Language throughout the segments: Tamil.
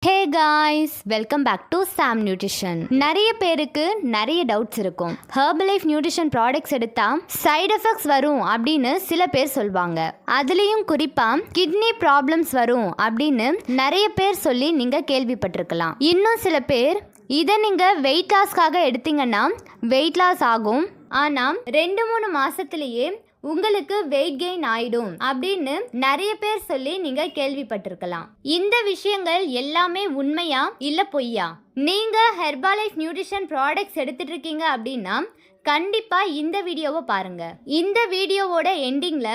Hey guys, welcome back to Sam nutrition. நிறைய பேருக்கு நிறைய டவுட்ஸ் இருக்கும். ஹெர்பலைஃப் நியூட்ரிஷன் ப்ராடக்ட்ஸ் எடுத்தா சைடு எஃபெக்ட்ஸ் வரும் அப்படின்னு சில பேர் சொல்வாங்க. அதுலேயும் குறிப்பாக கிட்னி ப்ராப்ளம்ஸ் வரும் அப்படின்னு நிறைய பேர் சொல்லி நீங்கள் கேள்விப்பட்டிருக்கலாம். இன்னும் சில பேர் இதை நீங்கள் வெயிட் லாஸ்க்காக எடுத்தீங்கன்னா வெயிட் லாஸ் ஆகும், ஆனால் 2-3 மாதத்துலேயே உங்களுக்கு வெயிட் கெயின் ஆயிடும் அப்படின்னு நிறைய பேர் சொல்லி நீங்க கேள்விப்பட்டிருக்கலாம். இந்த விஷயங்கள் எல்லாமே உண்மையா இல்ல பொய்யா? நீங்க ஹெர்பாலைஃப் நியூட்ரிஷன் ப்ராடக்ட்ஸ் எடுத்துட்டு இருக்கீங்க அப்படின்னா கண்டிப்பா இந்த வீடியோவை பாருங்க. இந்த வீடியோவோட எண்டிங்ல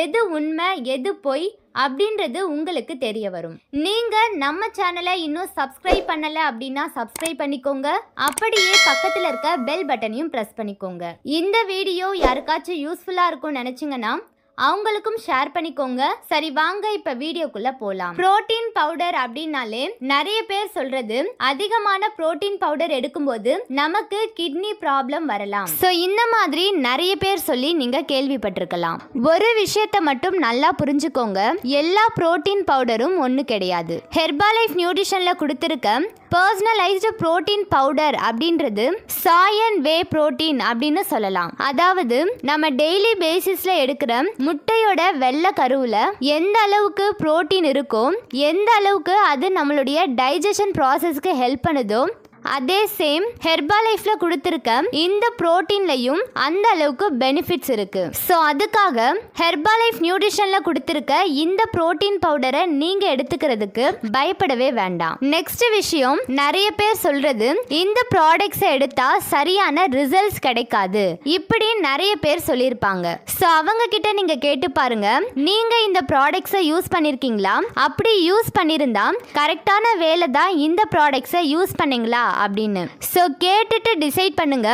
எது உண்மை எது பொய் அப்படின்றது உங்களுக்கு தெரிய வரும். நீங்க நம்ம சேனலை இன்னும் சப்ஸ்கிரைப் பண்ணல அப்படின்னா சப்ஸ்கிரைப் பண்ணிக்கோங்க. அப்படியே பக்கத்துல இருக்க பெல் பட்டனையும் பிரஸ் பண்ணிக்கோங்க. இந்த வீடியோ யாருக்காச்சும் யூஸ்ஃபுல்லா இருக்கும்னு நினைச்சீங்கன்னா அவங்களுக்கும் ஷேர் பண்ணிக்கோங்க. சரி, வாங்க இப்ப வீடியோக்குள்ள போலாம். புரோட்டீன் பவுடர் அப்படின்னாலே நிறைய பேர் சொல்றது அதிகமான புரோட்டீன் பவுடர் எடுக்கும்போது நமக்கு கிட்னி ப்ராப்ளம் வரலாம். சோ இந்த மாதிரி நிறைய பேர் சொல்லி நீங்க கேள்விப்பட்டிருக்கலாம். ஒரு விஷயத்தை மட்டும் நல்லா புரிஞ்சுக்கோங்க, எல்லா புரோட்டீன் பவுடரும் ஒண்ணு கிடையாது. ஹெர்பாலைஃப் நியூட்ரிஷன்ல கொடுத்திருக்க பர்சனலைஸ்டு புரோட்டீன் பவுடர் அப்படின்றது சாயன் வே புரோட்டீன் அப்படின்னு சொல்லலாம். அதாவது நம்ம டெய்லி பேசிஸ்ல எடுக்கிற முட்டையோட வெள்ளை கருவுல எந்த அளவுக்கு புரோட்டீன் இருக்கோ, எந்த அளவுக்கு அது நம்மளுடைய டைஜஷன் ப்ராசஸ்க்கு ஹெல்ப் பண்ணுதோ, அதே சேம் ஹெர்பாலைஃப்ல கொடுத்திருக்க இந்த புரோட்டீன்லயும் அந்த அளவுக்கு பெனிஃபிட்ஸ் இருக்கு. ஸோ அதுக்காக ஹெர்பாலைஃப் நியூட்ரிஷன்ல கொடுத்திருக்க இந்த புரோட்டீன் பவுடரை நீங்க எடுத்துக்கிறதுக்கு பயப்படவே வேண்டாம். நெக்ஸ்ட் விஷயம், நிறைய பேர் சொல்றது இந்த ப்ராடக்ட்ஸை எடுத்தா சரியான ரிசல்ட்ஸ் கிடைக்காது இப்படி நிறைய பேர் சொல்லியிருப்பாங்க. ஸோ அவங்க கிட்ட நீங்க கேட்டு பாருங்க, நீங்க இந்த ப்ராடக்ட்ஸை யூஸ் பண்ணிருக்கீங்களா? அப்படி யூஸ் பண்ணிருந்தா கரெக்டான வேலை தான் இந்த ப்ராடக்ட்ஸை யூஸ் பண்ணீங்களா அப்படின்னு. ஸோ கேட்டுட்டு டிசைட் பண்ணுங்க,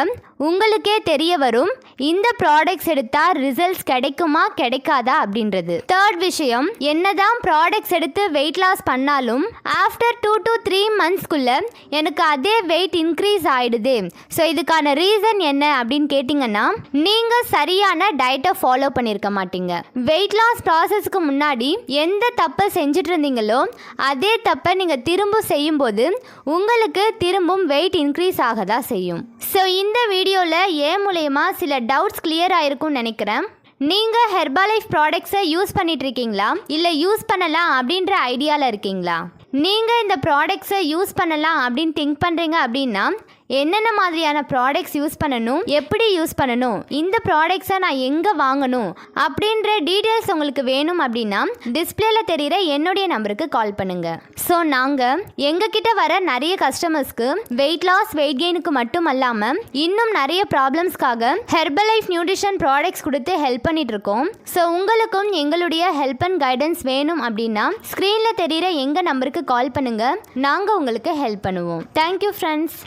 உங்களுக்கே தெரிய வரும் இந்த ப்ராடக்ட்ஸ் எடுத்தா ரிசல்ட்ஸ் கிடைக்குமா கிடைக்காதா அப்படின்றது. தேர்ட் விஷயம், என்னதான் ப்ராடக்ட்ஸ் எடுத்து வெயிட் லாஸ் பண்ணாலும் ஆஃப்டர் 2 to 3 மந்த்ஸ்க்குள்ள எனக்கு அதே வெயிட் இன்க்ரீஸ் ஆயிடுது. ஸோ இதுக்கான ரீசன் என்ன அப்படின்னு கேட்டிங்கன்னா, நீங்கள் சரியான டயட்டை ஃபாலோ பண்ணியிருக்க மாட்டீங்க. வெயிட் லாஸ் ப்ராசஸ்க்கு முன்னாடி எந்த தப்பை செஞ்சுட்டு இருந்தீங்களோ அதே தப்பை நீங்கள் திரும்ப செய்யும்போது உங்களுக்கு திரும்பவும் வெயிட் இன்க்ரீஸ் ஆக தான் செய்யும். ஸோ இந்த வீடியோவில் என் மூலயமா சில டவுட்ஸ் கிளியர் ஆயிருக்கும்னு நினைக்கிறேன். நீங்கள் ஹெர்பாலைஃப் ப்ராடக்ட்ஸை யூஸ் பண்ணிட்டு இருக்கீங்களா, இல்லை யூஸ் பண்ணலாம் அப்படின்ற ஐடியாவில் இருக்கீங்களா? நீங்கள் இந்த ப்ராடக்ட்ஸை யூஸ் பண்ணலாம் அப்படின்னு திங்க் பண்ணுறீங்க அப்படின்னா என்னென்ன மாதிரியான ப்ராடக்ட்ஸ் யூஸ் பண்ணணும், எப்படி யூஸ் பண்ணணும், இந்த ப்ராடக்ட்ஸை நான் எங்கே வாங்கணும் அப்படின்ற டீட்டெயில்ஸ் உங்களுக்கு வேணும் அப்படின்னா டிஸ்பிளேல தெரிகிற என்னுடைய நம்பருக்கு கால் பண்ணுங்க. ஸோ நாங்கள் எங்ககிட்ட வர நிறைய கஸ்டமர்ஸ்க்கு வெயிட் லாஸ் வெயிட் கெயினுக்கு மட்டும் அல்லாமல் இன்னும் நிறைய ப்ராப்ளம்ஸ்க்காக ஹெர்பலைஃப் நியூட்ரிஷன் ப்ராடக்ட்ஸ் கொடுத்து ஹெல்ப் பண்ணிட்டு இருக்கோம். ஸோ உங்களுக்கும் எங்களுடைய ஹெல்ப் அண்ட் கைடன்ஸ் வேணும் அப்படின்னா ஸ்க்ரீனில் தெரிகிற எங்கள் நம்பருக்கு கால் பண்ணுங்க, நாங்கள் உங்களுக்கு ஹெல்ப் பண்ணுவோம். Thank you friends.